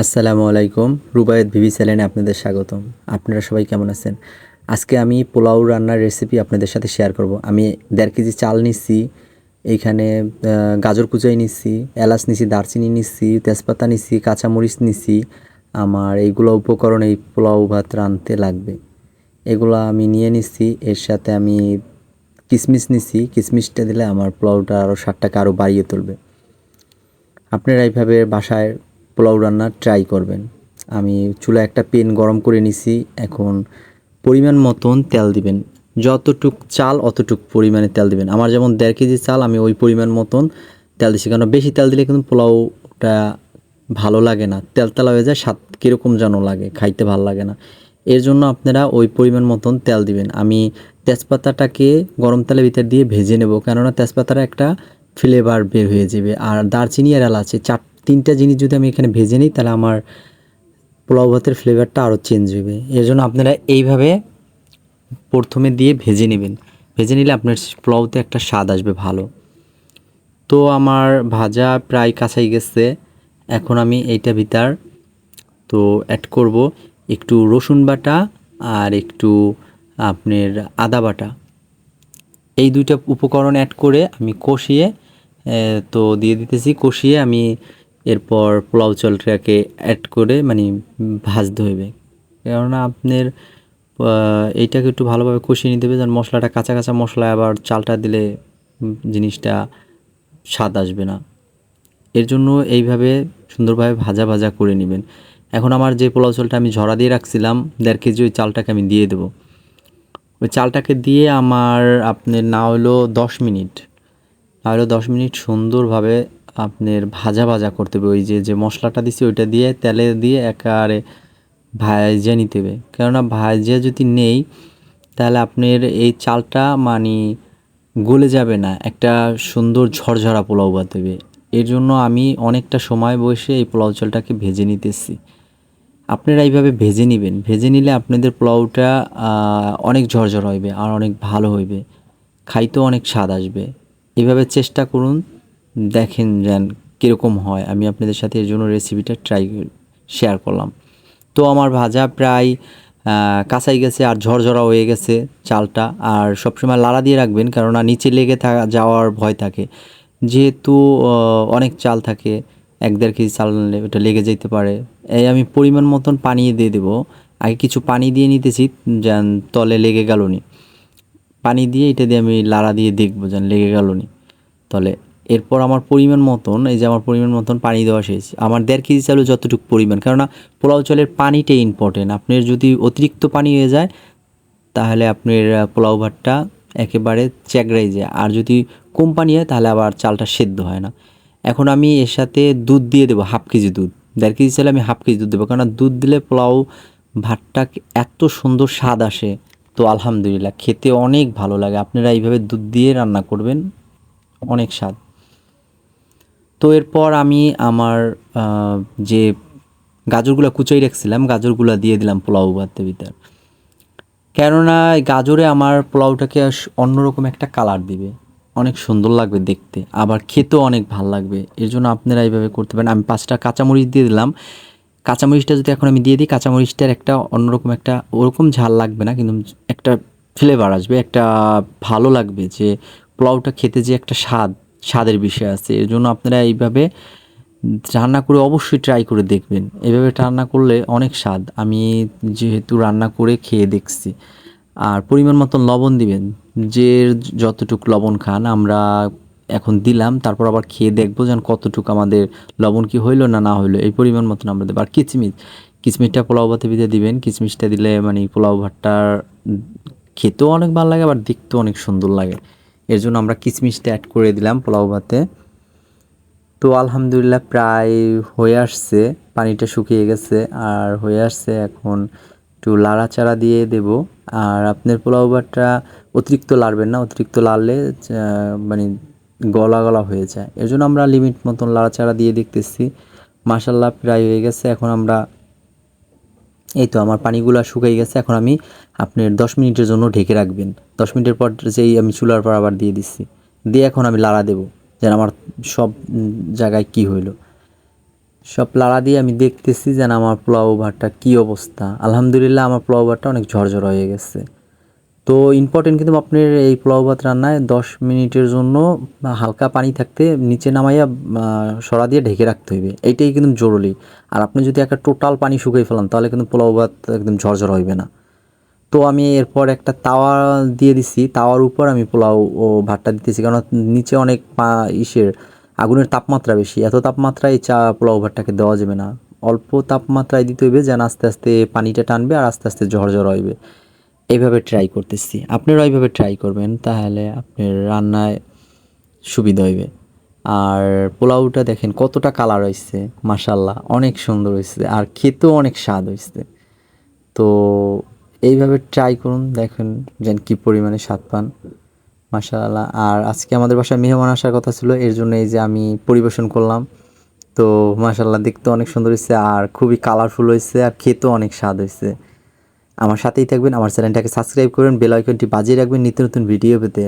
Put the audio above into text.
আসসালামু আলাইকুম। রুবায়েত ভিভি চ্যানেলে আপনাদের স্বাগতম। আপনারা সবাই কেমন আছেন? আজকে আমি পোলাও রান্নার রেসিপি আপনাদের সাথে শেয়ার করব। আমি 1.5 কেজি চাল নিচ্ছি, এইখানে গাজর কুচাই নিচ্ছি, এলাচ নিচ্ছি, দারচিনি নিচ্ছি, তেজপাতা নিচ্ছি, কাঁচামরিচ নিচ্ছি। আমার এইগুলো উপকরণ এই পোলাও ভাত রাঁধতে লাগবে। এগুলো আমি নিয়ে নিচ্ছি। এর সাথে আমি কিশমিশ নিচ্ছি। কিশমিশটা দিলে আমার পোলাওটা আরও স্বাদটাকে আরও বাড়িয়ে তুলবে। আপনারা এইভাবে বাসায় পোলাও রান্না ট্রাই করবেন। আমি চুলায় একটা প্যান গরম করে নিছি। এখন পরিমাণ মতন তেল দিবেন। যতটুক চাল অতটুক পরিমাণে তেল দিবেন। আমার যেমন 1.5 কেজি চাল, আমি ওই পরিমাণ মতন তেল দিছি। কারণ বেশি তেল দিলে কিন্তু পোলাওটা ভালো লাগে না, তেলতেলা হয়ে যায়, স্বাদ কীরকম যেন লাগে, খাইতে ভালো লাগে না। এর জন্য আপনারা ওই পরিমাণ মতন তেল দিবেন। আমি তেজপাতাটাকে গরম তেলের ভিতর দিয়ে ভেজে নেব, কেননা তেজপাতার একটা ফ্লেভার বের হয়ে যাবে। আর দারচিনি আর এলাচ, 3টা জিনিস যদি আমি এখানে ভেজে নিই, তাহলে আমার পোলাও ভাতের ফ্লেভারটা আরও চেঞ্জ হবে। এর জন্য আপনারা এইভাবে প্রথমে দিয়ে ভেজে নেবেন। ভেজে নিলে আপনার পোলাওতে একটা স্বাদ আসবে ভালো। তো আমার ভাজা প্রায় কাছাই গেছে। এখন আমি এইটা ভিতর তো অ্যাড করব একটু রসুন বাটা আর একটু আপনার আদা বাটা। এই দুইটা উপকরণ অ্যাড করে আমি কষিয়ে তো দিয়ে দিতেছি। কষিয়ে আমি এরপর পোলাও চালটাকে অ্যাড করে মানে ভাজতে হবে। কেননা আপনার এইটাকে একটু ভালোভাবে কষিয়ে নিতে হবে, যেন মশলাটা কাঁচা কাঁচা মশলা, আবার চালটা দিলে জিনিসটা স্বাদ আসবে না। এর জন্য এইভাবে সুন্দরভাবে ভাজা ভাজা করে নেবেন। এখন আমার যে পোলাও চালটা আমি ঝরা দিয়ে রাখছিলাম 1.5 কেজি, ওই চালটাকে আমি দিয়ে দেবো। ওই চালটাকে দিয়ে আমার আপনার না হলো 10 মিনিট, না হলো 10 মিনিট সুন্দরভাবে আপনার ভাজা ভাজা করতে হবে। ওই যে মশলাটা দিছি ওইটা দিয়ে তেলে দিয়ে একেবারে ভাজে নিতে হবে। কেননা ভাজে যদি নেই, তাহলে আপনার এই চালটা মানে গলে যাবে না, একটা সুন্দর ঝরঝরা পোলাও ভাত হবে। এর জন্য আমি অনেকটা সময় বসে এই পোলাও চালটাকে ভেজে নিতেছি। আপনারা এইভাবে ভেজে নেবেন। ভেজে নিলে আপনাদের পোলাওটা অনেক ঝরঝরা হইবে আর অনেক ভালো হইবে, খাইতেও অনেক স্বাদ আসবে। এইভাবে চেষ্টা করুন, দেখেন যেন কীরকম হয়। আমি আপনাদের সাথে এর জন্য রেসিপিটা শেয়ার করলাম। তো আমার ভাজা প্রায় কাঁচাই গেছে আর ঝরঝরা হয়ে গেছে চালটা। আর সবসময় লাড়া দিয়ে রাখবেন, কেননা নিচে লেগে যাওয়ার ভয় থাকে। যেহেতু অনেক চাল থাকে, 1-1.5 কেজি চাল নিলে ওটা লেগে যেতে পারে। এই আমি পরিমাণ মতন পানি দিয়ে দেবো। আগে কিছু পানি দিয়ে নিতেছি যেন তলে লেগে গেল নি। পানি দিয়ে এটা দিয়ে আমি লাড়া দিয়ে দেখবো যেন লেগে গেল নি তলে। এরপর আমার পরিমাণ মতন, এই যে আমার পরিমাণ মতন পানি দেওয়া শেষ। আমার 1.5 কেজি চালেও যতটুকু পরিমাণ, কেননা পোলাও চালের পানিটাই ইম্পর্টেন্ট। আপনার যদি অতিরিক্ত পানি হয়ে যায়, তাহলে আপনার পোলাও ভাতটা একেবারে চ্যাংড়াই যায়। আর যদি কম পানি হয়, তাহলে আবার চালটা সেদ্ধ হয় না। এখন আমি এর সাথে দুধ দিয়ে দেবো, 1/2 কেজি দুধ। 1.5 কেজি চালে আমি 1/2 কেজি দুধ দেবো, কেননা দুধ দিলে পোলাও ভাতটা এত সুন্দর স্বাদ আসে। তো আলহামদুলিল্লাহ, খেতে অনেক ভালো লাগে। আপনারা এইভাবে দুধ দিয়ে রান্না করবেন, অনেক স্বাদ। তো এরপর আমি আমার যে গাজরগুলো কুচাই রাখছিলাম, গাজরগুলো দিয়ে দিলাম পোলাও ভাতের ভিতর। কেননা গাজরে আমার পোলাওটাকে অন্যরকম একটা কালার দিবে, অনেক সুন্দর লাগবে দেখতে, আবার খেতেও অনেক ভাল লাগবে। এর জন্য আপনারা এইভাবে করতে পারেন। আমি 5টা কাঁচামরিচ দিয়ে দিলাম। কাঁচামরিচটা যদি এখন আমি দিয়ে দিই, কাঁচামরিচটার একটা অন্যরকম একটা, ওরকম ঝাল লাগবে না, কিন্তু একটা ফ্লেভার আসবে, একটা ভালো লাগবে যে পোলাওটা খেতে যে একটা স্বাদের বিষয় আছে। এর জন্য আপনারা এইভাবে রান্না করে অবশ্যই ট্রাই করে দেখবেন। এভাবে রান্না করলে অনেক স্বাদ। আমি যেহেতু রান্না করে খেয়ে দেখছি। আর পরিমাণ মতন লবণ দিবেন, যে যতটুকু লবণ খান। আমরা এখন দিলাম, তারপর আবার খেয়ে দেখবো যেন কতটুকু আমাদের লবণ কি হইলো না হইলো, এই পরিমাণ মতন আমরা দেবো। আর কিচমিচটা পোলাও ভাতের ভিতরে দিবেন। কিচমিচটা দিলে মানে পোলাও ভাতটার খেতেও অনেক ভালো লাগে, আবার দেখতেও অনেক সুন্দর লাগে। এর জন্য আমরা কিচমিচটা অ্যাড করে দিলাম পোলাও ভাতে। তো আলহামদুলিল্লাহ প্রায় হয়ে আসছে, পানিটা শুকিয়ে গেছে আর হয়ে আসছে। এখন একটু লাড়াচাড়া দিয়ে দেব। আর আপনার পোলাও ভাতটা অতিরিক্ত লাড়বেন না, অতিরিক্ত লাড়লে মানে গলা গলা হয়ে যায়। এর জন্য আমরা লিমিট মতন লাড়াচাড়া দিয়ে দেখতেছি। মাশাল্লাহ প্রায় হয়ে গেছে। এখন আমরা এই তো আমার পানিগুলো শুকিয়ে গেছে। এখন আমি আপনার 10 মিনিটের জন্য ঢেকে রাখবেন। 10 মিনিটের পর যেই আমি চুলার পর আবার দিয়ে দিচ্ছি, দিয়ে এখন আমি লাড়া দেবো যেন আমার সব জায়গায় কি হইলো, সব লাড়া দিয়ে আমি দেখতেছি যেন আমার পোলাও ভাতটা কী অবস্থা। আলহামদুলিল্লাহ আমার পোলাও ভাতটা অনেক ঝরঝর হয়ে গেছে। তো ইম্পর্টেন্ট কিন্তু আপনার এই পোলাও ভাত রান্নায় 10 মিনিটের জন্য হালকা পানি থাকতে নিচে নামাইয়া সরা দিয়ে ঢেকে রাখতে হইবে, এইটাই কিন্তু জরুরি। আর আপনি যদি একটা টোটাল পানি শুকিয়ে ফেলান তাহলে কিন্তু পোলাও ভাত একদম ঝরঝর হইবে না। তো আমি এরপর একটা তাওয়া দিয়ে দিছি, তাওয়ার উপর আমি পোলাও ও ভাতটা দিতেছি, কারণ নিচে অনেক আগুনের তাপমাত্রা বেশি, এত তাপমাত্রায় পোলাও ভাতটাকে দেওয়া যাবে না। অল্প তাপমাত্রায় দিতে হইবে যেন আস্তে আস্তে পানিটা টানবে আর আস্তে আস্তে ঝরঝর হইবে। এইভাবে ট্রাই করতেছি, আপনারাও এইভাবে ট্রাই করবেন, তাহলে আপনার রান্নায় সুবিধা হইবে। আর পোলাওটা দেখেন কতটা কালার হয়েছে, মাশাল্লাহ অনেক সুন্দর হয়েছে আর খেতেও অনেক স্বাদ হয়েছে। তো এইভাবে ট্রাই করুন, দেখেন যেন কী পরিমাণে স্বাদ পান। মাশাআল্লাহ। আর আজকে আমাদের বাসায় মেহমান আসার কথা ছিল, এর জন্য এই যে আমি পরিবেশন করলাম। তো মাশাআল্লাহ দেখতে অনেক সুন্দর হয়েছে আর খুবই কালারফুল হয়েছে আর খেতেও অনেক স্বাদ হয়েছে। আমার সাথেই থাকবেন, আমার চ্যানেলটাকে সাবস্ক্রাইব করবেন, বেল আইকনটি বাজিয়ে রাখবেন নিত্য নতুন ভিডিও পেতে।